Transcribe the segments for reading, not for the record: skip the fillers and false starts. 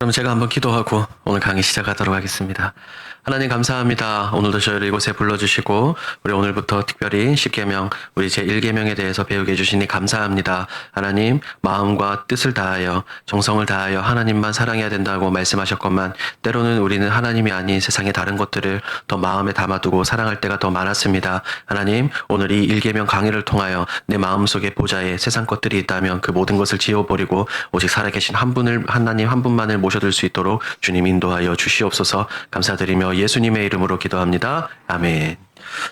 그럼 제가 한번 기도하고 오늘 강의 시작하도록 하겠습니다. 하나님 감사합니다. 오늘도 저희를 이곳에 불러주시고 우리 오늘부터 특별히 10계명, 우리 제1계명에 대해서 배우게 해주시니 감사합니다. 하나님 마음과 뜻을 다하여 정성을 다하여 하나님만 사랑해야 된다고 말씀하셨건만 때로는 우리는 하나님이 아닌 세상의 다른 것들을 더 마음에 담아두고 사랑할 때가 더 많았습니다. 하나님 오늘 이 1계명 강의를 통하여 내 마음속에 보좌에 세상 것들이 있다면 그 모든 것을 지워버리고 오직 살아계신 하나님 한 분만을 모셔둘 수 있도록 주님 인도하여 주시옵소서. 감사드리며 예수님의 이름으로 기도합니다. 아멘.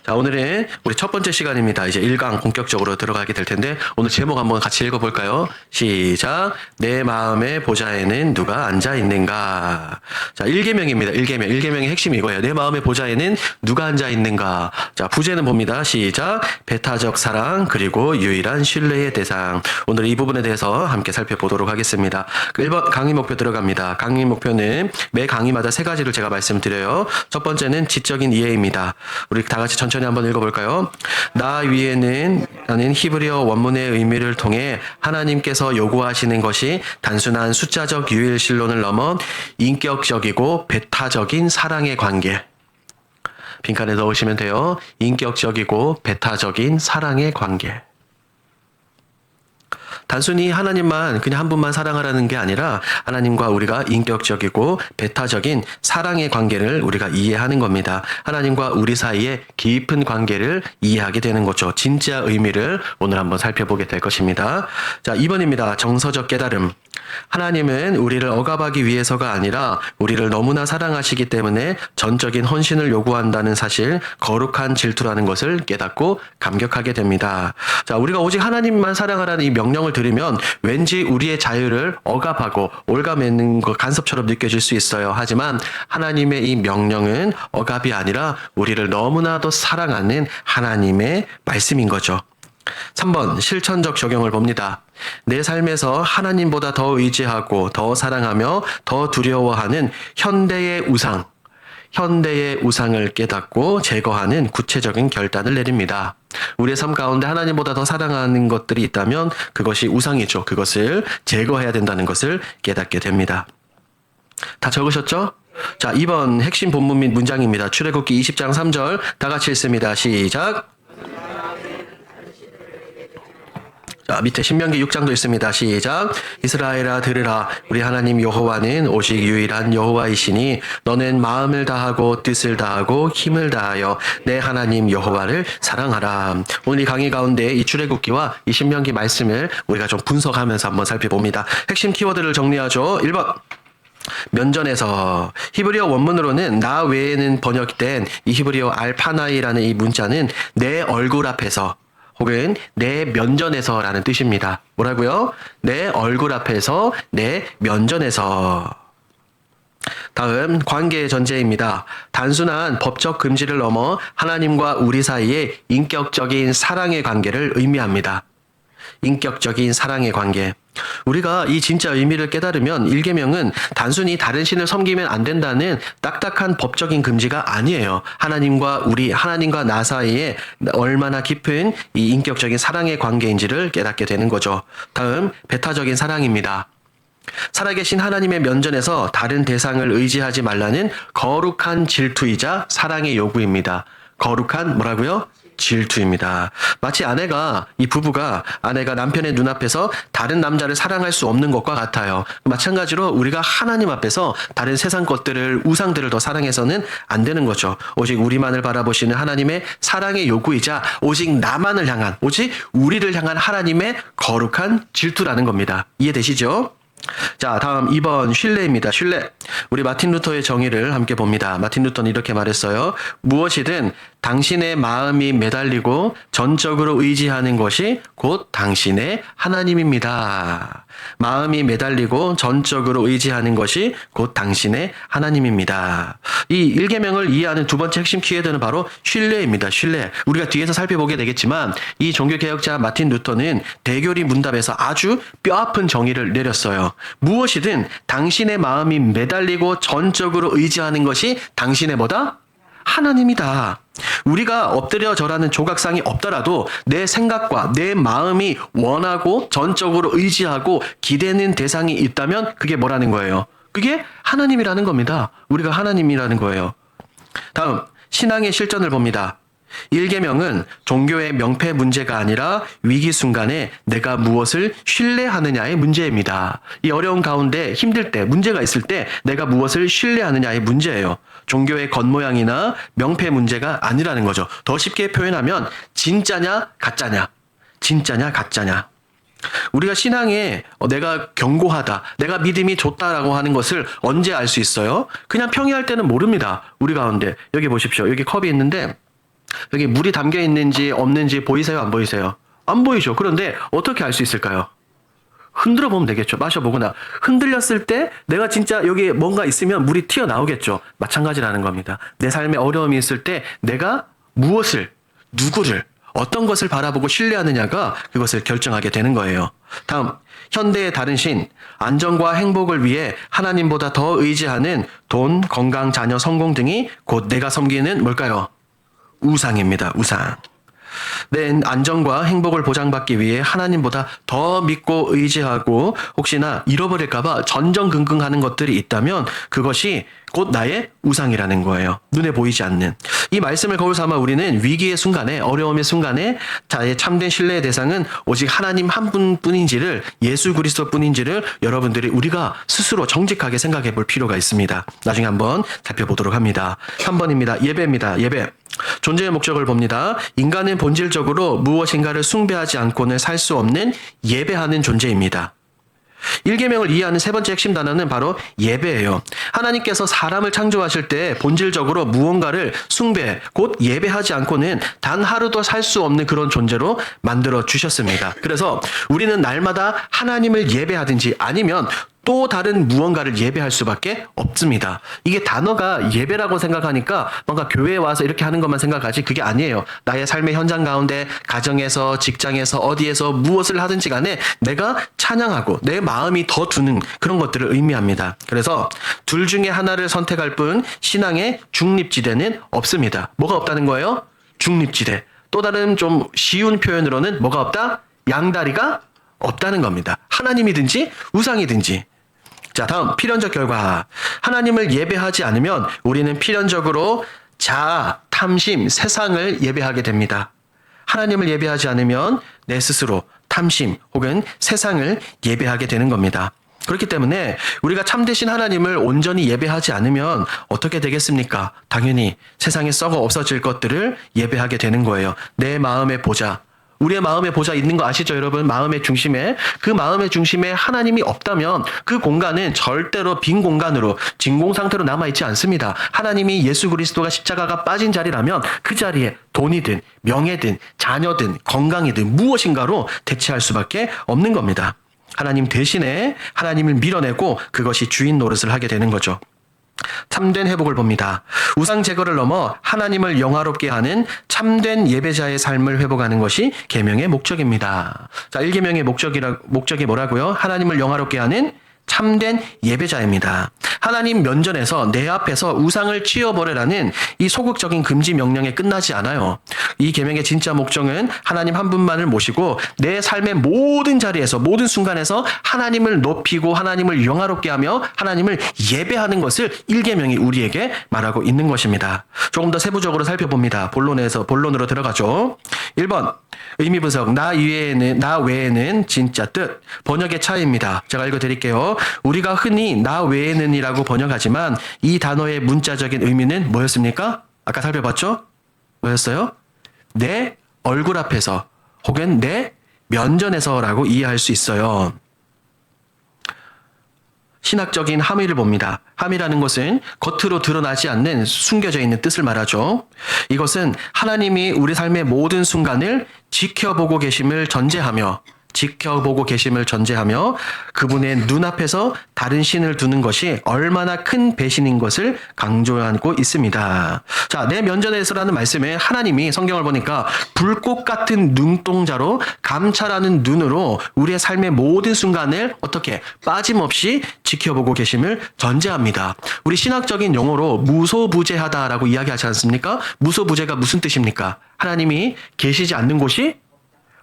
자, 오늘은 우리 첫 번째 시간입니다. 이제 1강 본격적으로 들어가게 될 텐데 오늘 제목 한번 같이 읽어볼까요? 시작. 내 마음의 보좌에는 누가 앉아 있는가? 자, 1계명입니다. 1계명의 핵심이 이거예요. 내 마음의 보좌에는 누가 앉아 있는가? 자, 부제는 봅니다. 시작. 배타적 사랑 그리고 유일한 신뢰의 대상. 오늘 이 부분에 대해서 함께 살펴보도록 하겠습니다. 1번 강의 목표 들어갑니다. 강의 목표는 매 강의마다 세 가지를 제가 말씀드려요. 첫 번째는 지적인 이해입니다. 우리 다 같이 천천히 한번 읽어볼까요? 나 위에는 라는 히브리어 원문의 의미를 통해 하나님께서 요구하시는 것이 단순한 숫자적 유일신론을 넘어 인격적이고 배타적인 사랑의 관계. 빈칸에 넣으시면 돼요. 인격적이고 배타적인 사랑의 관계. 단순히 하나님만 그냥 한 분만 사랑하라는 게 아니라 하나님과 우리가 인격적이고 배타적인 사랑의 관계를 우리가 이해하는 겁니다. 하나님과 우리 사이의 깊은 관계를 이해하게 되는 거죠. 진짜 의미를 오늘 한번 살펴보게 될 것입니다. 자, 2번입니다. 정서적 깨달음. 하나님은 우리를 억압하기 위해서가 아니라 우리를 너무나 사랑하시기 때문에 전적인 헌신을 요구한다는 사실, 거룩한 질투라는 것을 깨닫고 감격하게 됩니다. 자, 우리가 오직 하나님만 사랑하라는 이 명령을 들으면 왠지 우리의 자유를 억압하고 올가매는 것 간섭처럼 느껴질 수 있어요. 하지만 하나님의 이 명령은 억압이 아니라 우리를 너무나도 사랑하는 하나님의 말씀인 거죠. 3번 실천적 적용을 봅니다. 내 삶에서 하나님보다 더 의지하고 더 사랑하며 더 두려워하는 현대의 우상을 깨닫고 제거하는 구체적인 결단을 내립니다. 우리의 삶 가운데 하나님보다 더 사랑하는 것들이 있다면 그것이 우상이죠. 그것을 제거해야 된다는 것을 깨닫게 됩니다. 다 적으셨죠? 자, 2번 핵심 본문 및 문장입니다. 출애굽기 20장 3절 다 같이 읽습니다. 시작. 자, 밑에 신명기 6장도 있습니다. 시작. 이스라엘아 들으라. 우리 하나님 여호와는 오직 유일한 여호와이시니 너는 마음을 다하고 뜻을 다하고 힘을 다하여 내 하나님 여호와를 사랑하라. 오늘 이 강의 가운데 이 출애굽기와 이 신명기 말씀을 우리가 좀 분석하면서 한번 살펴봅니다. 핵심 키워드를 정리하죠. 1번. 면전에서 히브리어 원문으로는 나 외에는 번역된 이 히브리어 알파나이라는 이 문자는 내 얼굴 앞에서 혹은 내 면전에서라는 뜻입니다. 뭐라고요? 내 얼굴 앞에서, 내 면전에서. 다음 관계의 전제입니다. 단순한 법적 금지를 넘어 하나님과 우리 사이의 인격적인 사랑의 관계를 의미합니다. 인격적인 사랑의 관계. 우리가 이 진짜 의미를 깨달으면 1계명은 단순히 다른 신을 섬기면 안 된다는 딱딱한 법적인 금지가 아니에요. 하나님과 나 사이에 얼마나 깊은 이 인격적인 사랑의 관계인지를 깨닫게 되는 거죠. 다음, 배타적인 사랑입니다. 살아계신 하나님의 면전에서 다른 대상을 의지하지 말라는 거룩한 질투이자 사랑의 요구입니다. 거룩한 뭐라고요? 질투입니다. 마치 부부가 아내가 남편의 눈앞에서 다른 남자를 사랑할 수 없는 것과 같아요. 마찬가지로 우리가 하나님 앞에서 다른 세상 것들을, 우상들을 더 사랑해서는 안 되는 거죠. 오직 우리만을 바라보시는 하나님의 사랑의 요구이자 오직 오직 우리를 향한 하나님의 거룩한 질투라는 겁니다. 이해되시죠? 자, 다음 2번 신뢰입니다. 신뢰. 우리 마틴 루터의 정의를 함께 봅니다. 마틴 루터는 이렇게 말했어요. 무엇이든 당신의 마음이 매달리고 전적으로 의지하는 것이 곧 당신의 하나님입니다. 마음이 매달리고 전적으로 의지하는 것이 곧 당신의 하나님입니다. 이 1계명을 이해하는 두 번째 핵심 키워드는 바로 신뢰입니다. 신뢰. 우리가 뒤에서 살펴보게 되겠지만 이 종교개혁자 마틴 루터는 대교리 문답에서 아주 뼈아픈 정의를 내렸어요. 무엇이든 당신의 마음이 매달리고 전적으로 의지하는 것이 당신의 뭐다? 하나님이다. 우리가 엎드려 절하는 조각상이 없더라도 내 생각과 내 마음이 원하고 전적으로 의지하고 기대는 대상이 있다면 그게 뭐라는 거예요? 그게 하나님이라는 겁니다. 우리가 하나님이라는 거예요. 다음, 신앙의 실전을 봅니다. 1계명은 종교의 명패 문제가 아니라 위기 순간에 내가 무엇을 신뢰하느냐의 문제입니다. 이 어려운 가운데 힘들 때, 문제가 있을 때 내가 무엇을 신뢰하느냐의 문제예요. 종교의 겉모양이나 명패 문제가 아니라는 거죠. 더 쉽게 표현하면 진짜냐 가짜냐, 진짜냐 가짜냐. 우리가 신앙에 내가 견고하다, 내가 믿음이 좋다라고 하는 것을 언제 알 수 있어요? 그냥 평이할 때는 모릅니다. 우리 가운데 여기 보십시오. 여기 컵이 있는데 여기 물이 담겨 있는지 없는지 보이세요? 안 보이세요? 안 보이죠. 그런데 어떻게 알 수 있을까요? 흔들어 보면 되겠죠. 마셔보거나 흔들렸을 때 내가 진짜 여기 뭔가 있으면 물이 튀어나오겠죠. 마찬가지라는 겁니다. 내 삶에 어려움이 있을 때 내가 무엇을, 누구를, 어떤 것을 바라보고 신뢰하느냐가 그것을 결정하게 되는 거예요. 다음, 현대의 다른 신, 안정과 행복을 위해 하나님보다 더 의지하는 돈, 건강, 자녀, 성공 등이 곧 내가 섬기는 뭘까요? 우상입니다. 우상. 내 안정과 행복을 보장받기 위해 하나님보다 더 믿고 의지하고 혹시나 잃어버릴까봐 전전긍긍하는 것들이 있다면 그것이 곧 나의 우상이라는 거예요. 눈에 보이지 않는. 이 말씀을 거울 삼아 우리는 위기의 순간에, 어려움의 순간에 자의 참된 신뢰의 대상은 오직 하나님 한 분뿐인지를, 예수 그리스도뿐인지를 여러분들이 우리가 스스로 정직하게 생각해 볼 필요가 있습니다. 나중에 한번 살펴보도록 합니다. 3번입니다. 예배입니다. 예배. 존재의 목적을 봅니다. 인간은 본질적으로 무엇인가를 숭배하지 않고는 살 수 없는 예배하는 존재입니다. 1계명을 이해하는 세 번째 핵심 단어는 바로 예배예요. 하나님께서 사람을 창조하실 때 본질적으로 무언가를 숭배, 곧 예배하지 않고는 단 하루도 살 수 없는 그런 존재로 만들어 주셨습니다. 그래서 우리는 날마다 하나님을 예배하든지 아니면 또 다른 무언가를 예배할 수밖에 없습니다. 이게 단어가 예배라고 생각하니까 뭔가 교회에 와서 이렇게 하는 것만 생각하지 그게 아니에요. 나의 삶의 현장 가운데 가정에서 직장에서 어디에서 무엇을 하든지 간에 내가 찬양하고 내 마음이 더 두는 그런 것들을 의미합니다. 그래서 둘 중에 하나를 선택할 뿐 신앙의 중립지대는 없습니다. 뭐가 없다는 거예요? 중립지대. 또 다른 좀 쉬운 표현으로는 뭐가 없다? 양다리가 없다는 겁니다. 하나님이든지 우상이든지. 자, 다음 필연적 결과. 하나님을 예배하지 않으면 우리는 필연적으로 자아, 탐심, 세상을 예배하게 됩니다. 하나님을 예배하지 않으면 내 스스로 탐심 혹은 세상을 예배하게 되는 겁니다. 그렇기 때문에 우리가 참되신 하나님을 온전히 예배하지 않으면 어떻게 되겠습니까? 당연히 세상에 썩어 없어질 것들을 예배하게 되는 거예요. 내 마음의 보좌. 우리의 마음의 보좌 있는 거 아시죠, 여러분? 마음의 중심에. 그 마음의 중심에 하나님이 없다면 그 공간은 절대로 빈 공간으로 진공 상태로 남아있지 않습니다. 하나님이 예수 그리스도가 십자가가 빠진 자리라면 그 자리에 돈이든 명예든 자녀든 건강이든 무엇인가로 대체할 수밖에 없는 겁니다. 하나님 대신에 하나님을 밀어내고 그것이 주인 노릇을 하게 되는 거죠. 참된 회복을 봅니다. 우상 제거를 넘어 하나님을 영화롭게 하는 참된 예배자의 삶을 회복하는 것이 계명의 목적입니다. 자, 1계명의 목적이 뭐라고요? 하나님을 영화롭게 하는 참된 예배자입니다. 하나님 면전에서 내 앞에서 우상을 치워버리라는 이 소극적인 금지 명령에 끝나지 않아요. 이 계명의 진짜 목적은 하나님 한 분만을 모시고 내 삶의 모든 자리에서 모든 순간에서 하나님을 높이고 하나님을 영화롭게 하며 하나님을 예배하는 것을 1계명이 우리에게 말하고 있는 것입니다. 조금 더 세부적으로 살펴봅니다. 본론으로 들어가죠. 1번 의미 분석. 나 외에는 진짜 뜻. 번역의 차이입니다. 제가 읽어드릴게요. 우리가 흔히 나 외에는 이라고 번역하지만 이 단어의 문자적인 의미는 뭐였습니까? 아까 살펴봤죠? 뭐였어요? 내 얼굴 앞에서 혹은 내 면전에서라고 이해할 수 있어요. 신학적인 함의를 봅니다. 함의라는 것은 겉으로 드러나지 않는 숨겨져 있는 뜻을 말하죠. 이것은 하나님이 우리 삶의 모든 순간을 지켜보고 계심을 전제하며 그분의 눈앞에서 다른 신을 두는 것이 얼마나 큰 배신인 것을 강조하고 있습니다. 자, 내 면전에서라는 말씀에 하나님이 성경을 보니까 불꽃 같은 눈동자로 감찰하는 눈으로 우리의 삶의 모든 순간을 어떻게 빠짐없이 지켜보고 계심을 전제합니다. 우리 신학적인 용어로 무소부재하다라고 이야기하지 않습니까? 무소부재가 무슨 뜻입니까? 하나님이 계시지 않는 곳이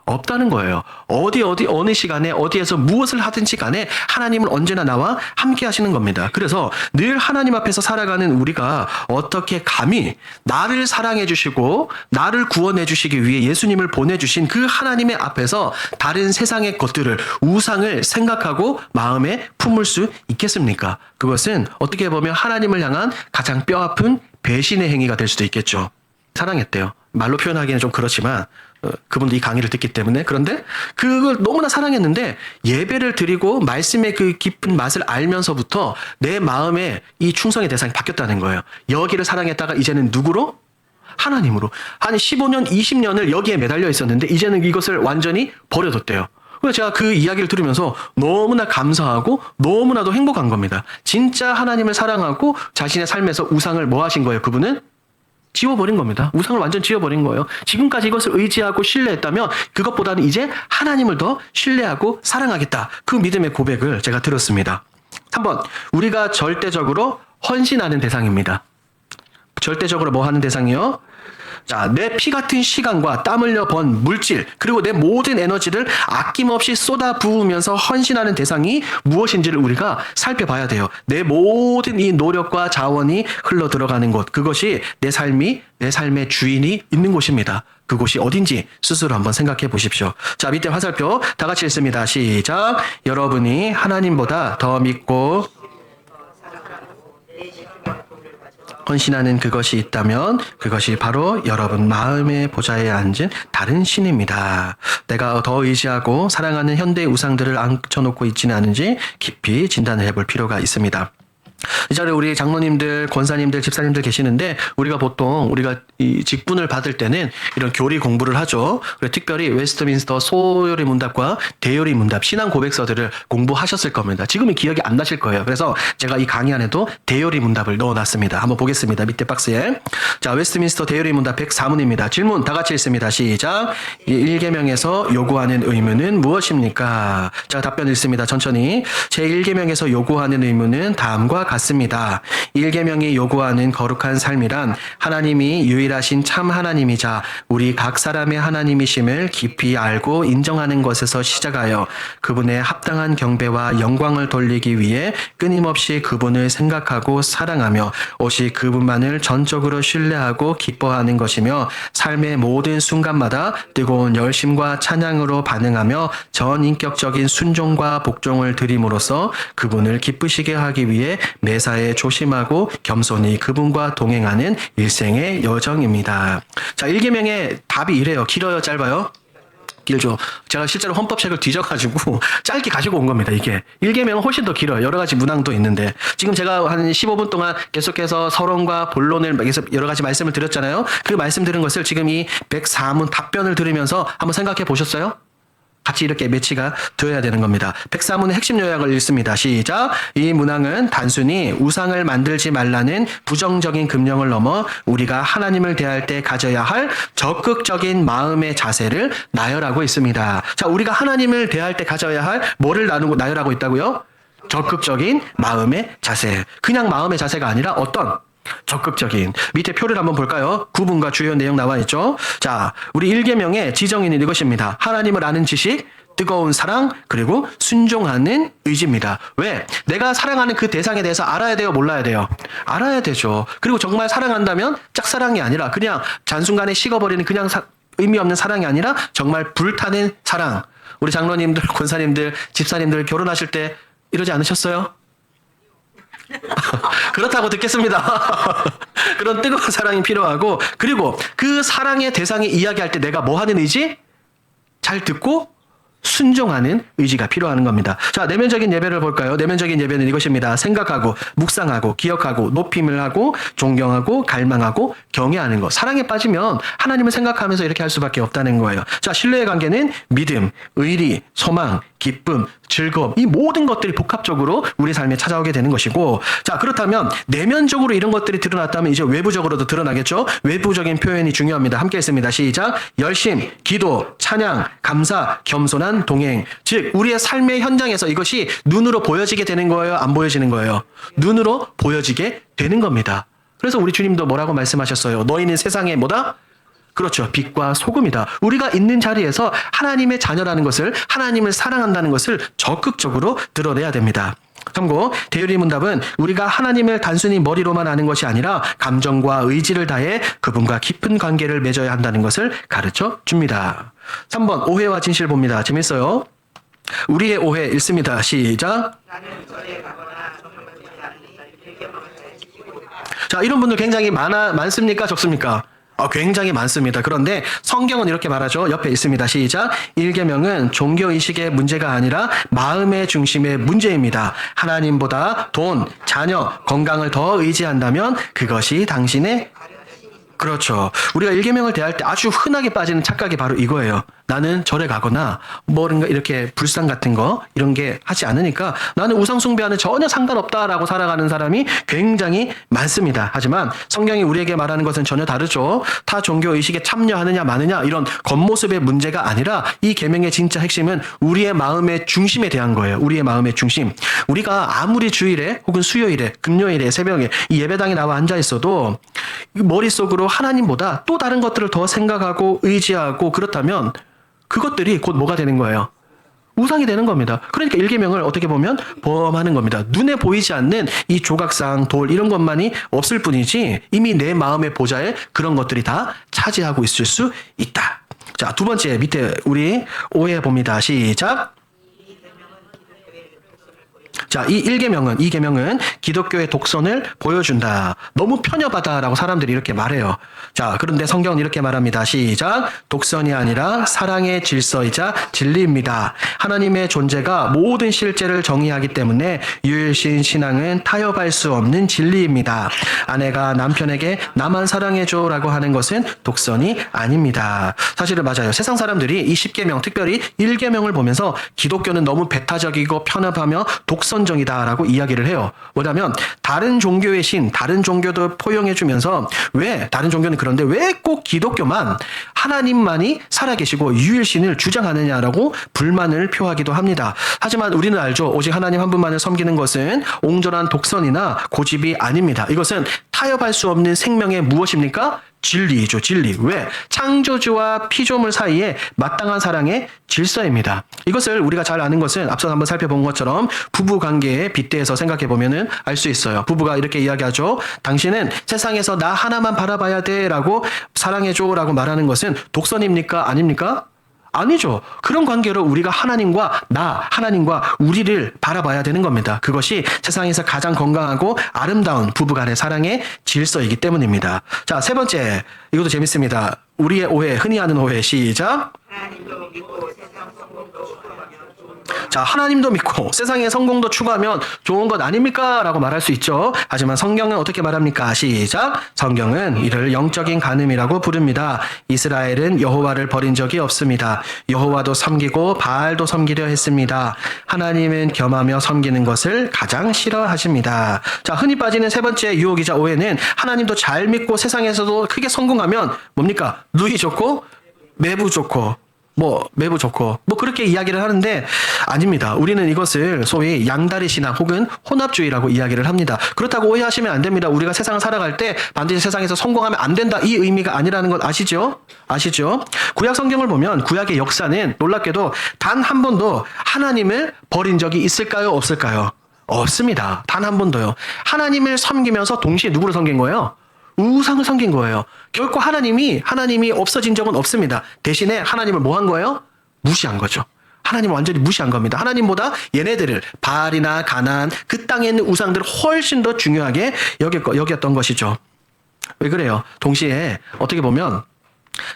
없다는 거예요. 어느 시간에 어디에서 무엇을 하든지 간에 하나님은 언제나 나와 함께 하시는 겁니다. 그래서 늘 하나님 앞에서 살아가는 우리가 어떻게 감히 나를 사랑해 주시고 나를 구원해 주시기 위해 예수님을 보내주신 그 하나님의 앞에서 다른 세상의 것들을, 우상을 생각하고 마음에 품을 수 있겠습니까? 그것은 어떻게 보면 하나님을 향한 가장 뼈아픈 배신의 행위가 될 수도 있겠죠. 사랑했대요. 말로 표현하기는 좀 그렇지만 그분도 이 강의를 듣기 때문에. 그런데 그걸 너무나 사랑했는데 예배를 드리고 말씀의 그 깊은 맛을 알면서부터 내 마음에 이 충성의 대상이 바뀌었다는 거예요. 여기를 사랑했다가 이제는 누구로? 하나님으로. 한 15년, 20년을 여기에 매달려 있었는데 이제는 이것을 완전히 버려뒀대요. 그래서 제가 그 이야기를 들으면서 너무나 감사하고 너무나도 행복한 겁니다. 진짜 하나님을 사랑하고 자신의 삶에서 우상을 뭐 하신 거예요? 그분은 지워버린 겁니다. 우상을 완전 지워버린 거예요. 지금까지 이것을 의지하고 신뢰했다면 그것보다는 이제 하나님을 더 신뢰하고 사랑하겠다. 그 믿음의 고백을 제가 들었습니다. 3번, 우리가 절대적으로 헌신하는 대상입니다. 절대적으로 뭐 하는 대상이요? 자, 내 피 같은 시간과 땀 흘려 번 물질, 그리고 내 모든 에너지를 아낌없이 쏟아 부으면서 헌신하는 대상이 무엇인지를 우리가 살펴봐야 돼요. 내 모든 이 노력과 자원이 흘러 들어가는 곳, 그것이 내 삶의 주인이 있는 곳입니다. 그곳이 어딘지 스스로 한번 생각해 보십시오. 자, 밑에 화살표 다 같이 읽습니다. 시작. 여러분이 하나님보다 더 믿고 헌신하는 그것이 있다면 그것이 바로 여러분 마음의 보좌에 앉은 다른 신입니다. 내가 더 의지하고 사랑하는 현대의 우상들을 앉혀놓고 있지는 않은지 깊이 진단을 해볼 필요가 있습니다. 이 자리에 우리 장로님들, 권사님들, 집사님들 계시는데 우리가 이 직분을 받을 때는 이런 교리 공부를 하죠. 그리고 특별히 웨스트민스터 소요리 문답과 대요리 문답, 신앙 고백서들을 공부하셨을 겁니다. 지금은 기억이 안 나실 거예요. 그래서 제가 이 강의 안에도 대요리 문답을 넣어놨습니다. 한번 보겠습니다. 밑에 박스에. 자, 웨스트민스터 대요리 문답 104문입니다. 질문 다 같이 읽습니다. 시작. 1계명에서 요구하는 의무는 무엇입니까? 자, 답변 읽습니다. 천천히. 제1계명에서 요구하는 의무는 다음과 같습니다. 1계명이 요구하는 거룩한 삶이란 하나님이 유일하신 참 하나님이자 우리 각 사람의 하나님이심을 깊이 알고 인정하는 것에서 시작하여 그분의 합당한 경배와 영광을 돌리기 위해 끊임없이 그분을 생각하고 사랑하며 오직 그분만을 전적으로 신뢰하고 기뻐하는 것이며 삶의 모든 순간마다 뜨거운 열심과 찬양으로 반응하며 전인격적인 순종과 복종을 드림으로써 그분을 기쁘시게 하기 위해 매사에 조심하고 겸손히 그분과 동행하는 일생의 여정입니다. 자, 1계명의 답이 이래요. 길어요? 짧아요? 길죠. 제가 실제로 헌법책을 뒤져가지고 짧게 가지고 온 겁니다. 이게 1계명은 훨씬 더 길어요. 여러 가지 문항도 있는데 지금 제가 한 15분 동안 계속해서 서론과 본론을 여러 가지 말씀을 드렸잖아요. 그 말씀 들은 것을 지금 이 104문 답변을 들으면서 한번 생각해 보셨어요? 같이 이렇게 매치가 되어야 되는 겁니다. 104문의 핵심 요약을 읽습니다. 시작. 이 문항은 단순히 우상을 만들지 말라는 부정적인 금령을 넘어 우리가 하나님을 대할 때 가져야 할 적극적인 마음의 자세를 나열하고 있습니다. 자, 우리가 하나님을 대할 때 가져야 할 뭐를 나열하고 있다고요? 적극적인 마음의 자세. 그냥 마음의 자세가 아니라 어떤? 적극적인. 밑에 표를 한번 볼까요? 구분과 주요 내용 나와 있죠. 자, 우리 1계명의 지정인은 이것입니다. 하나님을 아는 지식, 뜨거운 사랑, 그리고 순종하는 의지입니다. 왜? 내가 사랑하는 그 대상에 대해서 알아야 돼요? 몰라야 돼요? 알아야 되죠. 그리고 정말 사랑한다면 짝사랑이 아니라 그냥 잔순간에 식어버리는 그냥 의미 없는 사랑이 아니라 정말 불타는 사랑. 우리 장로님들, 권사님들, 집사님들 결혼하실 때 이러지 않으셨어요? 그렇다고 듣겠습니다. 그런 뜨거운 사랑이 필요하고, 그리고 그 사랑의 대상이 이야기할 때 내가 뭐 하는 의지? 잘 듣고 순종하는 의지가 필요한 겁니다. 자, 내면적인 예배를 볼까요? 내면적인 예배는 이것입니다. 생각하고, 묵상하고, 기억하고, 높임을 하고, 존경하고, 갈망하고, 경외하는 것. 사랑에 빠지면 하나님을 생각하면서 이렇게 할 수밖에 없다는 거예요. 자, 신뢰의 관계는 믿음, 의리, 소망, 기쁨, 즐거움, 이 모든 것들이 복합적으로 우리 삶에 찾아오게 되는 것이고, 자, 그렇다면 내면적으로 이런 것들이 드러났다면 이제 외부적으로도 드러나겠죠? 외부적인 표현이 중요합니다. 함께 했습니다. 시작. 열심, 기도, 찬양, 감사, 겸손한 동행. 즉, 우리의 삶의 현장에서 이것이 눈으로 보여지게 되는 거예요? 안 보여지는 거예요? 눈으로 보여지게 되는 겁니다. 그래서 우리 주님도 뭐라고 말씀하셨어요? 너희는 세상에 뭐다? 그렇죠. 빛과 소금이다. 우리가 있는 자리에서 하나님의 자녀라는 것을, 하나님을 사랑한다는 것을 적극적으로 드러내야 됩니다. 참고 대유리 문답은 우리가 하나님을 단순히 머리로만 아는 것이 아니라 감정과 의지를 다해 그분과 깊은 관계를 맺어야 한다는 것을 가르쳐 줍니다. 3번 오해와 진실 봅니다. 재밌어요. 우리의 오해 읽습니다. 시작. 자, 이런 분들 굉장히 많습니까? 적습니까? 굉장히 많습니다. 그런데 성경은 이렇게 말하죠. 옆에 있습니다. 시작. 일계명은 종교의식의 문제가 아니라 마음의 중심의 문제입니다. 하나님보다 돈, 자녀, 건강을 더 의지한다면 그것이 당신의 그렇죠. 우리가 일계명을 대할 때 아주 흔하게 빠지는 착각이 바로 이거예요. 나는 절에 가거나 뭔가 이렇게 불상 같은 거 이런 게 하지 않으니까 나는 우상 숭배하는 전혀 상관없다라고 살아가는 사람이 굉장히 많습니다. 하지만 성경이 우리에게 말하는 것은 전혀 다르죠. 타 종교 의식에 참여하느냐 마느냐 이런 겉모습의 문제가 아니라 이 계명의 진짜 핵심은 우리의 마음의 중심에 대한 거예요. 우리의 마음의 중심. 우리가 아무리 주일에 혹은 수요일에 금요일에 새벽에 이 예배당에 나와 앉아 있어도 머릿속으로 하나님보다 또 다른 것들을 더 생각하고 의지하고 그렇다면 그것들이 곧 뭐가 되는 거예요? 우상이 되는 겁니다. 그러니까 일계명을 어떻게 보면 범하는 겁니다. 눈에 보이지 않는 이 조각상, 돌 이런 것만이 없을 뿐이지 이미 내 마음의 보좌에 그런 것들이 다 차지하고 있을 수 있다. 자, 두 번째 밑에 우리 오해 봅니다. 시작. 자, 이 계명은 기독교의 독선을 보여준다. 너무 편협하다라고 사람들이 이렇게 말해요. 자, 그런데 성경은 이렇게 말합니다. 시작. 독선이 아니라 사랑의 질서이자 진리입니다. 하나님의 존재가 모든 실제를 정의하기 때문에 유일신 신앙은 타협할 수 없는 진리입니다. 아내가 남편에게 나만 사랑해줘라고 하는 것은 독선이 아닙니다. 사실은 맞아요. 세상 사람들이 이 10계명, 특별히 1계명을 보면서 기독교는 너무 배타적이고 편협하며 독선적이다라고 이야기를 해요. 뭐냐면 다른 종교의 신, 다른 종교도 포용해주면서 왜 다른 종교는 그런데 왜 꼭 기독교만 하나님만이 살아계시고 유일신을 주장하느냐라고 불만을 표하기도 합니다. 하지만 우리는 알죠. 오직 하나님 한 분만을 섬기는 것은 옹졸한 독선이나 고집이 아닙니다. 이것은 타협할 수 없는 생명의 무엇입니까? 진리이죠. 진리. 왜? 창조주와 피조물 사이에 마땅한 사랑의 질서입니다. 이것을 우리가 잘 아는 것은 앞서 한번 살펴본 것처럼 부부 관계에 빗대어서 생각해 보면은 알 수 있어요. 부부가 이렇게 이야기하죠. 당신은 세상에서 나 하나만 바라봐야 돼 라고 사랑해줘 라고 말하는 것은 독선입니까? 아닙니까? 아니죠. 그런 관계로 우리가 하나님과 우리를 바라봐야 되는 겁니다. 그것이 세상에서 가장 건강하고 아름다운 부부간의 사랑의 질서이기 때문입니다. 자, 세 번째. 이것도 재밌습니다. 우리의 오해, 흔히 하는 오해. 시작. 자, 하나님도 믿고 세상의 성공도 추구하면 좋은 것 아닙니까? 라고 말할 수 있죠. 하지만 성경은 어떻게 말합니까? 시작. 성경은 이를 영적인 간음이라고 부릅니다. 이스라엘은 여호와를 버린 적이 없습니다. 여호와도 섬기고 바알도 섬기려 했습니다. 하나님은 겸하며 섬기는 것을 가장 싫어하십니다. 자, 흔히 빠지는 세 번째 유혹이자 오해는 하나님도 잘 믿고 세상에서도 크게 성공하면 뭡니까? 누이 좋고 매부 좋고 그렇게 이야기를 하는데 아닙니다. 우리는 이것을 소위 양다리 신앙 혹은 혼합주의라고 이야기를 합니다. 그렇다고 오해하시면 안 됩니다. 우리가 세상을 살아갈 때 반드시 세상에서 성공하면 안 된다 이 의미가 아니라는 것 아시죠? 구약 성경을 보면 구약의 역사는 놀랍게도 단 한 번도 하나님을 버린 적이 있을까요? 없을까요? 없습니다. 단 한 번도요. 하나님을 섬기면서 동시에 누구를 섬긴 거예요? 우상을 섬긴 거예요. 결코 하나님이 없어진 적은 없습니다. 대신에 하나님을 뭐 한 거예요? 무시한 거죠. 하나님을 완전히 무시한 겁니다. 하나님보다 얘네들을 바알이나 가나안 그 땅에 있는 우상들을 훨씬 더 중요하게 여겼던 것이죠. 왜 그래요? 동시에 어떻게 보면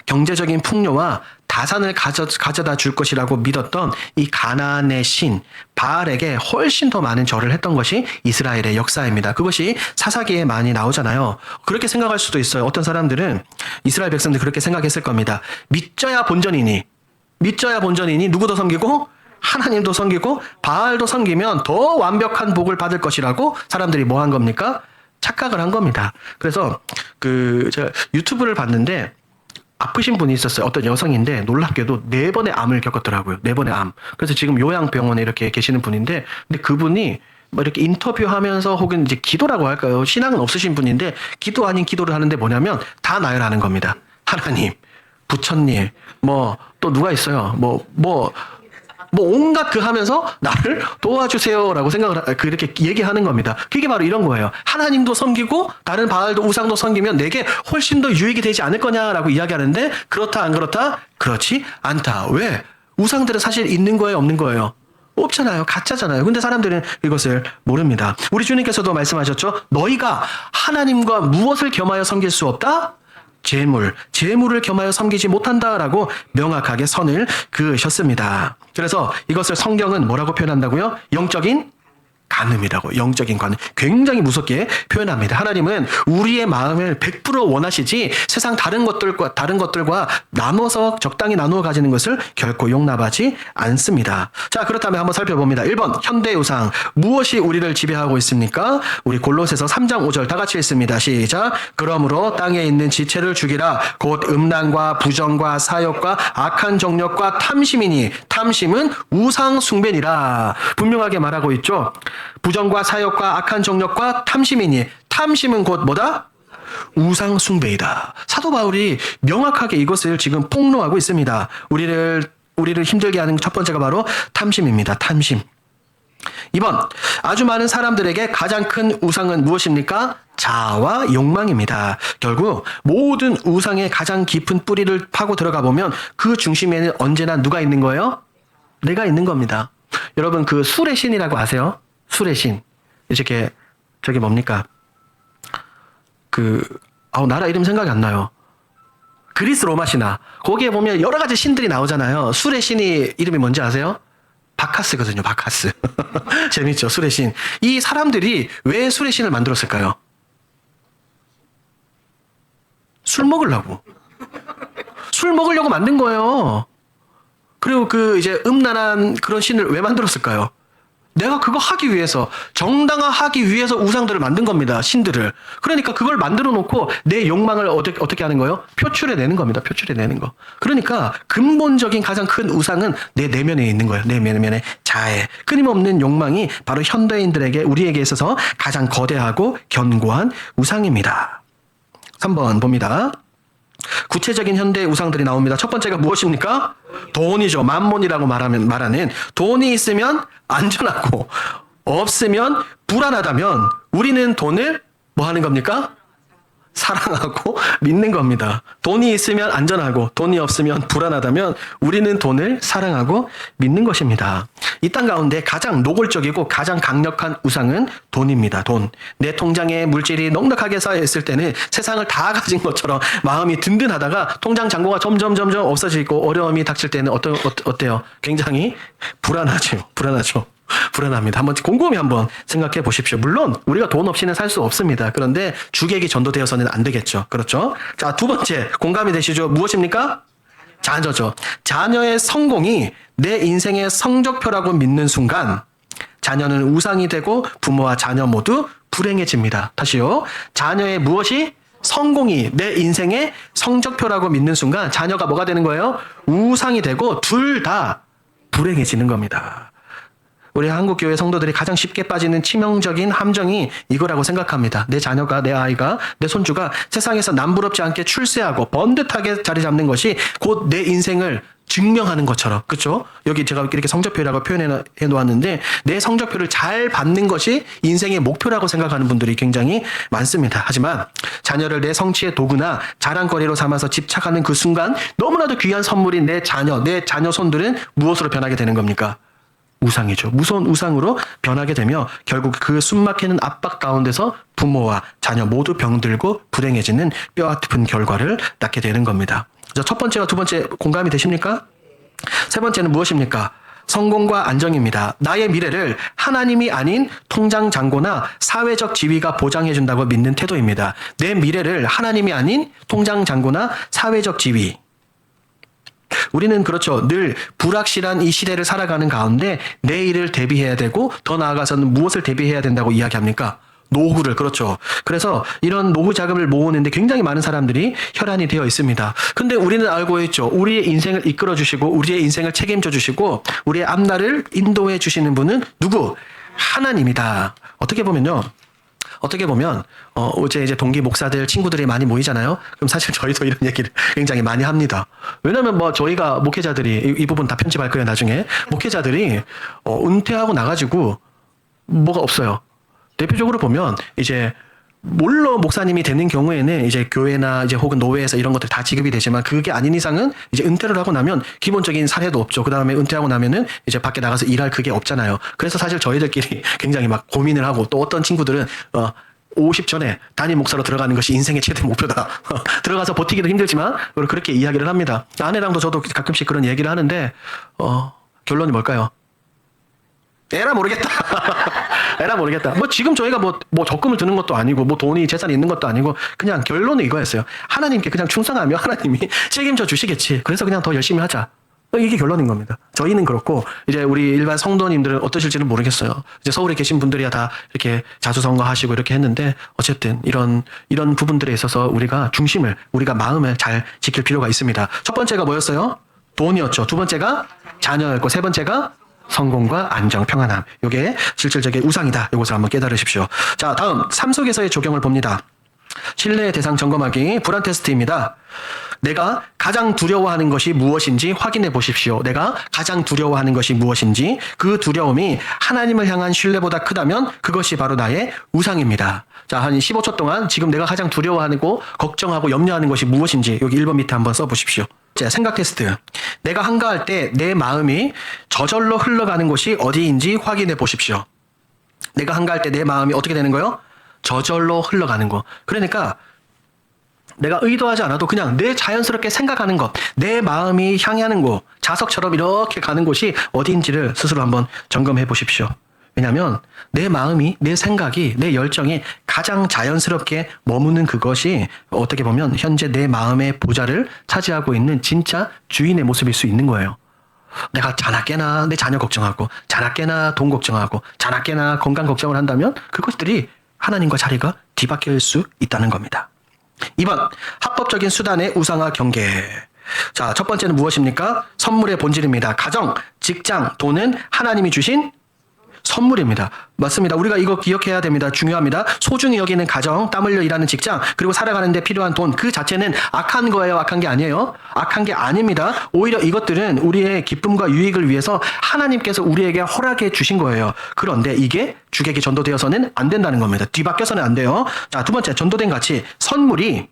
경제적인 풍요와 다산을 가져다 줄 것이라고 믿었던 이 가나안의 신 바알에게 훨씬 더 많은 절을 했던 것이 이스라엘의 역사입니다. 그것이 사사기에 많이 나오잖아요. 그렇게 생각할 수도 있어요. 어떤 사람들은 이스라엘 백성들 그렇게 생각했을 겁니다. 믿져야 본전이니 누구도 섬기고 하나님도 섬기고 바알도 섬기면 더 완벽한 복을 받을 것이라고 사람들이 뭐 한 겁니까? 착각을 한 겁니다. 그래서 제가 유튜브를 봤는데 아프신 분이 있었어요. 어떤 여성인데 놀랍게도 4번의 암을 겪었더라고요. 4번의 암. 그래서 지금 요양병원에 이렇게 계시는 분인데 근데 그분이 뭐 이렇게 인터뷰하면서 혹은 이제 기도라고 할까요? 신앙은 없으신 분인데 기도 아닌 기도를 하는데 뭐냐면 다 나열하는 겁니다. 하나님, 부처님, 뭐 또 누가 있어요? 온갖 그 하면서 나를 도와주세요라고 그렇게 얘기하는 겁니다. 그게 바로 이런 거예요. 하나님도 섬기고 다른 바알도 우상도 섬기면 내게 훨씬 더 유익이 되지 않을 거냐라고 이야기하는데 그렇다 안 그렇다? 그렇지 않다. 왜? 우상들은 사실 있는 거예요, 없는 거예요? 없잖아요. 가짜잖아요. 근데 사람들은 이것을 모릅니다. 우리 주님께서도 말씀하셨죠. 너희가 하나님과 무엇을 겸하여 섬길 수 없다? 재물을 겸하여 섬기지 못한다라고 명확하게 선을 그으셨습니다. 그래서 이것을 성경은 뭐라고 표현한다고요? 영적인 간음이라고. 영적인 간음. 굉장히 무섭게 표현합니다. 하나님은 우리의 마음을 100% 원하시지 세상 다른 것들과 나눠서 적당히 나누어 가지는 것을 결코 용납하지 않습니다. 자, 그렇다면 한번 살펴봅니다. 1번 현대 우상. 무엇이 우리를 지배하고 있습니까? 우리 골로새서 3장 5절 다 같이 읽습니다. 시작. 그러므로 땅에 있는 지체를 죽이라. 곧 음란과 부정과 사욕과 악한 정욕과 탐심이니 탐심은 우상 숭배니라. 분명하게 말하고 있죠. 부정과 사욕과 악한 정욕과 탐심이니 탐심은 곧 뭐다? 우상 숭배이다. 사도 바울이 명확하게 이것을 지금 폭로하고 있습니다. 우리를 힘들게 하는 첫 번째가 바로 탐심입니다. 탐심. 2번 아주 많은 사람들에게 가장 큰 우상은 무엇입니까? 자아와 욕망입니다. 결국 모든 우상의 가장 깊은 뿌리를 파고 들어가 보면 그 중심에는 언제나 누가 있는 거예요? 내가 있는 겁니다. 여러분 그 술의 신이라고 아세요? 술의 신. 이렇게 저기 뭡니까? 나라 이름 생각이 안 나요. 그리스 로마 신화. 거기에 보면 여러 가지 신들이 나오잖아요. 술의 신이 이름이 뭔지 아세요? 바카스거든요. 바카스. 재밌죠? 술의 신. 이 사람들이 왜 술의 신을 만들었을까요? 술 먹으려고. 술 먹으려고 만든 거예요. 그리고 이제 음란한 그런 신을 왜 만들었을까요? 내가 그거 하기 위해서, 정당화하기 위해서 우상들을 만든 겁니다. 신들을. 그러니까 그걸 만들어 놓고 내 욕망을 어떻게 하는 거예요? 표출해내는 겁니다. 표출해내는 거. 그러니까 근본적인 가장 큰 우상은 내 내면에 있는 거예요. 내 내면의 자애. 끊임없는 욕망이 바로 현대인들에게, 우리에게 있어서 가장 거대하고 견고한 우상입니다. 3번 봅니다. 구체적인 현대 우상들이 나옵니다. 첫 번째가 무엇입니까? 돈이죠. 만몬이라고 말하는 돈이 있으면 안전하고 없으면 불안하다면 우리는 돈을 뭐 하는 겁니까? 사랑하고 믿는 겁니다. 돈이 있으면 안전하고 돈이 없으면 불안하다면 우리는 돈을 사랑하고 믿는 것입니다. 이 땅 가운데 가장 노골적이고 가장 강력한 우상은 돈입니다. 돈. 내 통장에 물질이 넉넉하게 쌓여 있을 때는 세상을 다 가진 것처럼 마음이 든든하다가 통장 잔고가 점점 없어지고 어려움이 닥칠 때는 어때요? 굉장히 불안하죠. 불안합니다. 한번 곰곰이 한번 생각해 보십시오. 물론 우리가 돈 없이는 살 수 없습니다. 그런데 주객이 전도되어서는 안 되겠죠. 그렇죠? 자, 두 번째 공감이 되시죠? 무엇입니까? 자녀죠. 자녀의 성공이 내 인생의 성적표라고 믿는 순간 자녀는 우상이 되고 부모와 자녀 모두 불행해집니다. 다시요. 자녀의 무엇이? 성공이 내 인생의 성적표라고 믿는 순간 자녀가 뭐가 되는 거예요? 우상이 되고 둘 다 불행해지는 겁니다. 우리 한국교회 성도들이 가장 쉽게 빠지는 치명적인 함정이 이거라고 생각합니다. 내 자녀가, 내 아이가, 내 손주가 세상에서 남부럽지 않게 출세하고 번듯하게 자리 잡는 것이 곧 내 인생을 증명하는 것처럼, 그렇죠? 여기 제가 이렇게 성적표라고 표현해 놓았는데 내 성적표를 잘 받는 것이 인생의 목표라고 생각하는 분들이 굉장히 많습니다. 하지만 자녀를 내 성취의 도구나 자랑거리로 삼아서 집착하는 그 순간 너무나도 귀한 선물인 내 자녀 손들은 무엇으로 변하게 되는 겁니까? 우상이죠. 무서운 우상으로 변하게 되며 결국 그 숨막히는 압박 가운데서 부모와 자녀 모두 병들고 불행해지는 뼈아픈 결과를 낳게 되는 겁니다. 첫 번째와 두 번째 공감이 되십니까? 세 번째는 무엇입니까? 성공과 안정입니다. 나의 미래를 하나님이 아닌 통장 잔고나 사회적 지위가 보장해준다고 믿는 태도입니다. 내 미래를 하나님이 아닌 통장 잔고나 사회적 지위. 우리는 그렇죠. 늘 불확실한 이 시대를 살아가는 가운데 내일을 대비해야 되고 더 나아가서는 무엇을 대비해야 된다고 이야기합니까? 노후를. 그렇죠. 그래서 이런 노후 자금을 모으는데 굉장히 많은 사람들이 혈안이 되어 있습니다. 근데 우리는 알고 있죠. 우리의 인생을 이끌어 주시고 우리의 인생을 책임져 주시고 우리의 앞날을 인도해 주시는 분은 누구? 하나님이다. 어떻게 보면요. 어떻게 보면 어제 이제 동기 목사들 친구들이 많이 모이잖아요. 그럼 사실 저희도 이런 얘기를 굉장히 많이 합니다. 왜냐면 뭐 저희가 목회자들이 이 부분 다 편집할 거예요 나중에. 목회자들이 은퇴하고 나가지고 뭐가 없어요. 대표적으로 보면 이제 물론 목사님이 되는 경우에는 이제 교회나 이제 혹은 노회에서 이런 것들 다 지급이 되지만 그게 아닌 이상은 이제 은퇴를 하고 나면 기본적인 사례도 없죠. 그 다음에 은퇴하고 나면은 이제 밖에 나가서 일할 그게 없잖아요. 그래서 사실 저희들끼리 굉장히 막 고민을 하고 또 어떤 친구들은 50 전에 담임 목사로 들어가는 것이 인생의 최대 목표다. 들어가서 버티기도 힘들지만 그렇게 이야기를 합니다. 아내랑도 저도 가끔씩 그런 얘기를 하는데 결론이 뭘까요? 에라 모르겠다. 에라 모르겠다. 뭐 지금 저희가 뭐 적금을 드는 것도 아니고 뭐 돈이 재산이 있는 것도 아니고 그냥 결론은 이거였어요. 하나님께 그냥 충성하며 하나님이 책임져 주시겠지. 그래서 그냥 더 열심히 하자. 이게 결론인 겁니다. 저희는 그렇고 이제 우리 일반 성도님들은 어떠실지는 모르겠어요. 이제 서울에 계신 분들이야 다 이렇게 자수성가하시고 이렇게 했는데 어쨌든 이런 부분들에 있어서 우리가 마음을 잘 지킬 필요가 있습니다. 첫 번째가 뭐였어요? 돈이었죠. 두 번째가 자녀였고 세 번째가 성공과 안정, 평안함. 이게 실질적인 우상이다. 이것을 한번 깨달으십시오. 자, 다음 삶 속에서의 적용을 봅니다. 신뢰의 대상 점검하기 불안 테스트입니다. 내가 가장 두려워하는 것이 무엇인지 확인해 보십시오. 내가 가장 두려워하는 것이 무엇인지 그 두려움이 하나님을 향한 신뢰보다 크다면 그것이 바로 나의 우상입니다. 자, 한 15초 동안 지금 내가 가장 두려워하고 걱정하고 염려하는 것이 무엇인지 여기 1번 밑에 한번 써보십시오. 자, 생각 테스트. 내가 한가할 때 내 마음이 저절로 흘러가는 곳이 어디인지 확인해 보십시오. 내가 한가할 때 내 마음이 어떻게 되는 거예요? 저절로 흘러가는 거. 그러니까 내가 의도하지 않아도 그냥 내 자연스럽게 생각하는 것, 내 마음이 향하는 곳, 자석처럼 이렇게 가는 곳이 어디인지를 스스로 한번 점검해 보십시오. 왜냐하면 내 마음이, 내 생각이, 내 열정이 가장 자연스럽게 머무는 그것이 어떻게 보면 현재 내 마음의 보좌를 차지하고 있는 진짜 주인의 모습일 수 있는 거예요. 내가 자나깨나 내 자녀 걱정하고 자나깨나 돈 걱정하고 자나깨나 건강 걱정을 한다면 그것들이 하나님과 자리가 뒤바뀔 수 있다는 겁니다. 2번, 합법적인 수단의 우상화 경계. 자, 첫 번째는 무엇입니까? 선물의 본질입니다. 가정, 직장, 돈은 하나님이 주신 선물입니다. 맞습니다. 우리가 이거 기억해야 됩니다. 중요합니다. 소중히 여기는 가정, 땀 흘려 일하는 직장, 그리고 살아가는 데 필요한 돈, 그 자체는 악한 거예요? 악한 게 아니에요? 악한 게 아닙니다. 오히려 이것들은 우리의 기쁨과 유익을 위해서 하나님께서 우리에게 허락해 주신 거예요. 그런데 이게 주객이 전도되어서는 안 된다는 겁니다. 뒤바뀌어서는 안 돼요. 자, 두 번째, 전도된 가치. 선물이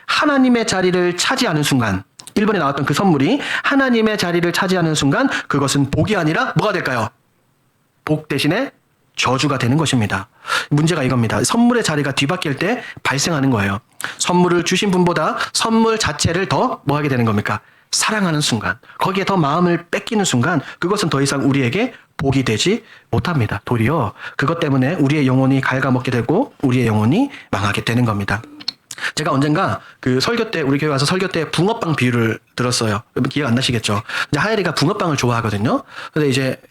하나님의 자리를 차지하는 순간, 1번에 나왔던 그 선물이 하나님의 자리를 차지하는 순간 그것은 복이 아니라 뭐가 될까요? 복 대신에 저주가 되는 것입니다. 문제가 이겁니다. 선물의 자리가 뒤바뀔 때 발생하는 거예요. 선물을 주신 분보다 선물 자체를 더 뭐 하게 되는 겁니까? 사랑하는 순간, 거기에 더 마음을 뺏기는 순간 그것은 더 이상 우리에게 복이 되지 못합니다. 도리어 그것 때문에 우리의 영혼이 갉아먹게 되고 우리의 영혼이 망하게 되는 겁니다. 제가 언젠가 그 설교 때 우리 교회 와서 설교 때 붕어빵 비유를 들었어요. 기억 안 나시겠죠? 이제 하엘이가 붕어빵을 좋아하거든요. 근데 이제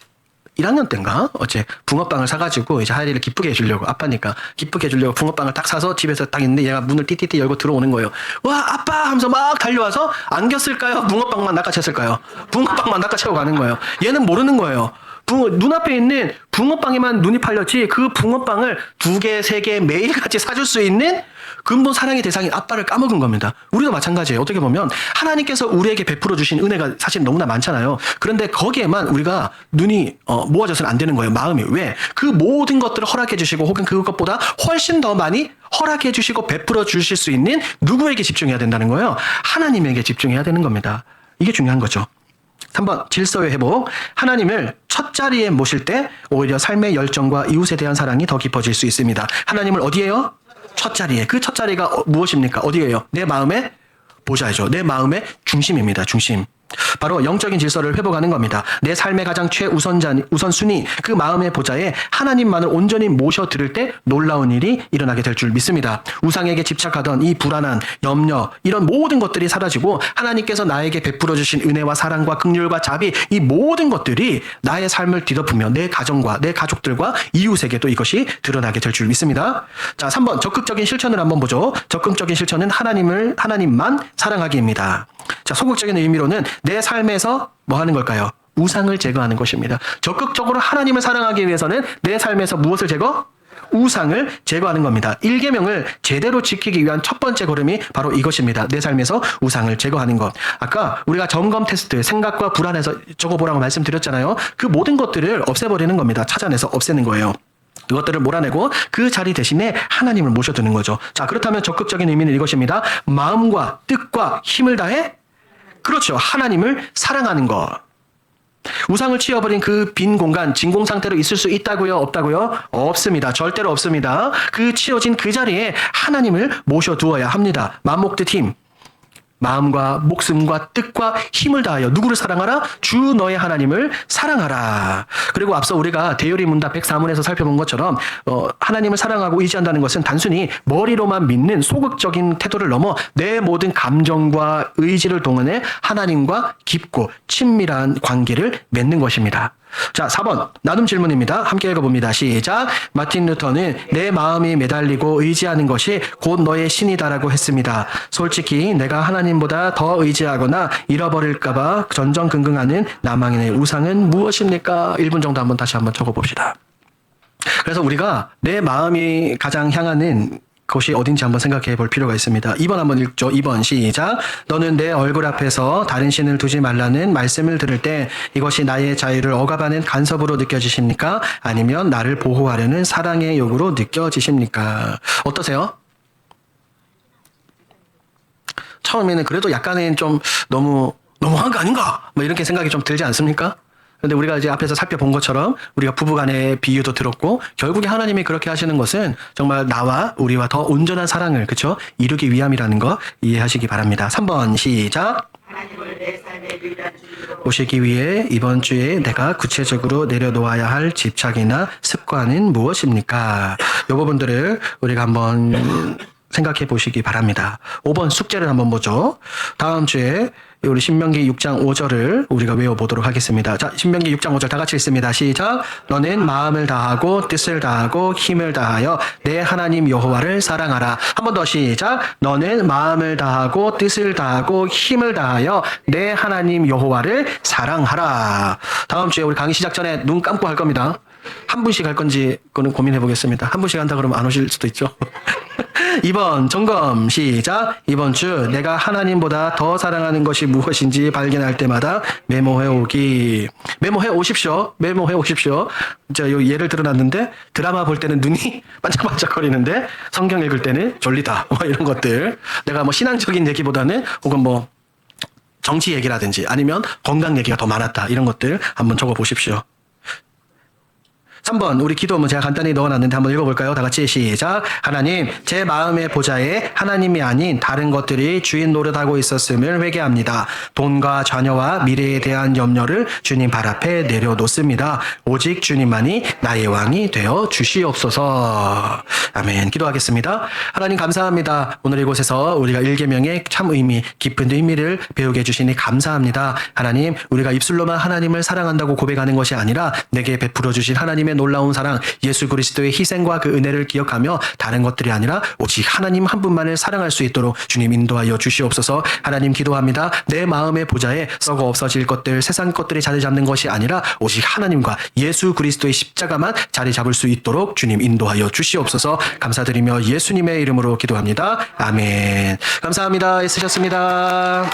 1학년 때인가? 어째 붕어빵을 사가지고 이제 하엘이를 기쁘게 해주려고, 아빠니까 기쁘게 해주려고 붕어빵을 딱 사서 집에서 딱 있는데 얘가 문을 띠띠띠 열고 들어오는 거예요. 와, 아빠! 하면서 막 달려와서 안겼을까요? 붕어빵만 낚아챘을까요? 붕어빵만 낚아채고 가는 거예요. 얘는 모르는 거예요. 눈앞에 있는 붕어빵에만 눈이 팔렸지 그 붕어빵을 2개, 3개 매일같이 사줄 수 있는 근본 사랑의 대상인 아빠를 까먹은 겁니다. 우리도 마찬가지예요. 어떻게 보면 하나님께서 우리에게 베풀어 주신 은혜가 사실 너무나 많잖아요. 그런데 거기에만 우리가 눈이 모아져서는 안 되는 거예요. 마음이. 왜? 그 모든 것들을 허락해 주시고 혹은 그것보다 훨씬 더 많이 허락해 주시고 베풀어 주실 수 있는 누구에게 집중해야 된다는 거예요? 하나님에게 집중해야 되는 겁니다. 이게 중요한 거죠. 3번, 질서의 회복. 하나님을 첫 자리에 모실 때 오히려 삶의 열정과 이웃에 대한 사랑이 더 깊어질 수 있습니다. 하나님을 어디에요? 첫 자리에. 그 첫 자리가 무엇입니까? 어디예요? 내 마음의 보좌죠. 내 마음의 중심입니다. 중심. 바로 영적인 질서를 회복하는 겁니다. 내 삶의 가장 우선순위, 그 마음의 보좌에 하나님만을 온전히 모셔드릴 때 놀라운 일이 일어나게 될 줄 믿습니다. 우상에게 집착하던 이 불안한 염려, 이런 모든 것들이 사라지고 하나님께서 나에게 베풀어 주신 은혜와 사랑과 긍휼과 자비, 이 모든 것들이 나의 삶을 뒤덮으며 내 가정과 내 가족들과 이웃에게도 이것이 드러나게 될 줄 믿습니다. 자, 3번 적극적인 실천을 한번 보죠. 적극적인 실천은 하나님만 사랑하기입니다. 자, 소극적인 의미로는 내 삶에서 뭐 하는 걸까요? 우상을 제거하는 것입니다. 적극적으로 하나님을 사랑하기 위해서는 내 삶에서 무엇을 제거? 우상을 제거하는 겁니다. 1계명을 제대로 지키기 위한 첫 번째 걸음이 바로 이것입니다. 내 삶에서 우상을 제거하는 것. 아까 우리가 점검 테스트, 생각과 불안에서 적어보라고 말씀드렸잖아요. 그 모든 것들을 없애버리는 겁니다. 찾아내서 없애는 거예요. 이것들을 몰아내고 그 자리 대신에 하나님을 모셔두는 거죠. 자, 그렇다면 적극적인 의미는 이것입니다. 마음과 뜻과 힘을 다해 그렇죠. 하나님을 사랑하는 것. 우상을 치워버린 그 빈 공간, 진공 상태로 있을 수 있다고요? 없다고요? 없습니다. 절대로 없습니다. 그 치워진 그 자리에 하나님을 모셔두어야 합니다. 마음, 목, 뜻, 힘. 마음과 목숨과 뜻과 힘을 다하여 누구를 사랑하라? 주 너의 하나님을 사랑하라. 그리고 앞서 우리가 대요리 문답 104문에서 살펴본 것처럼 하나님을 사랑하고 의지한다는 것은 단순히 머리로만 믿는 소극적인 태도를 넘어 내 모든 감정과 의지를 동원해 하나님과 깊고 친밀한 관계를 맺는 것입니다. 자, 4번 나눔 질문입니다. 함께 읽어봅니다. 시작. 마틴 루터는 내 마음이 매달리고 의지하는 것이 곧 너의 신이다라고 했습니다. 솔직히 내가 하나님보다 더 의지하거나 잃어버릴까봐 전전긍긍하는 나망인의 우상은 무엇입니까? 1분 정도 다시 한번 적어봅시다. 그래서 우리가 내 마음이 가장 향하는 그것이 어딘지 한번 생각해 볼 필요가 있습니다. 2번 한번 읽죠. 2번 시작. 너는 내 얼굴 앞에서 다른 신을 두지 말라는 말씀을 들을 때 이것이 나의 자유를 억압하는 간섭으로 느껴지십니까? 아니면 나를 보호하려는 사랑의 욕으로 느껴지십니까? 어떠세요? 처음에는 그래도 약간은 좀 너무한 거 아닌가? 뭐 이렇게 생각이 좀 들지 않습니까? 근데 우리가 이제 앞에서 살펴본 것처럼 우리가 부부간의 비유도 들었고 결국에 하나님이 그렇게 하시는 것은 정말 나와 우리와 더 온전한 사랑을 그쵸? 이루기 위함이라는 거 이해하시기 바랍니다. 3번 시작. 하나님을 내 삶의 유일한 주인으로 모시기 위해 이번 주에 내가 구체적으로 내려놓아야 할 집착이나 습관은 무엇입니까? 이 부분들을 우리가 한번 생각해 보시기 바랍니다. 5번 숙제를 한번 보죠. 다음 주에 우리 신명기 6장 5절을 우리가 외워보도록 하겠습니다. 자, 신명기 6장 5절 다 같이 읽습니다. 시작. 너는 마음을 다하고 뜻을 다하고 힘을 다하여 내 하나님 여호와를 사랑하라. 한 번 더 시작. 너는 마음을 다하고 뜻을 다하고 힘을 다하여 내 하나님 여호와를 사랑하라. 다음 주에 우리 강의 시작 전에 눈 감고 할 겁니다. 한 분씩 할 건지 그거는 고민해 보겠습니다. 한 분씩 한다 그러면 안 오실 수도 있죠. 2번 점검 시작. 이번 주 내가 하나님보다 더 사랑하는 것이 무엇인지 발견할 때마다 메모해 오기. 메모해 오십시오. 메모해 오십시오. 자, 요 예를 들어놨는데 드라마 볼 때는 눈이 반짝반짝거리는데 성경 읽을 때는 졸리다. 뭐 이런 것들. 내가 뭐 신앙적인 얘기보다는 혹은 뭐 정치 얘기라든지 아니면 건강 얘기가 더 많았다. 이런 것들 한번 적어 보십시오. 3번 우리 기도문 제가 간단히 넣어놨는데 한번 읽어볼까요? 다 같이 시작. 하나님, 제 마음의 보좌에 하나님이 아닌 다른 것들이 주인 노릇하고 있었음을 회개합니다. 돈과 자녀와 미래에 대한 염려를 주님 발 앞에 내려놓습니다. 오직 주님만이 나의 왕이 되어 주시옵소서. 아멘. 기도하겠습니다. 하나님 감사합니다. 오늘 이곳에서 우리가 1계명의 참 의미, 깊은 의미를 배우게 해주시니 감사합니다. 하나님, 우리가 입술로만 하나님을 사랑한다고 고백하는 것이 아니라 내게 베풀어 주신 하나님의 놀라운 사랑, 예수 그리스도의 희생과 그 은혜를 기억하며 다른 것들이 아니라 오직 하나님 한 분만을 사랑할 수 있도록 주님 인도하여 주시옵소서. 하나님 기도합니다. 내 마음의 보좌에 썩어 없어질 것들, 세상 것들이 자리 잡는 것이 아니라 오직 하나님과 예수 그리스도의 십자가만 자리 잡을 수 있도록 주님 인도하여 주시옵소서. 감사드리며 예수님의 이름으로 기도합니다. 아멘. 감사합니다. 애쓰셨습니다.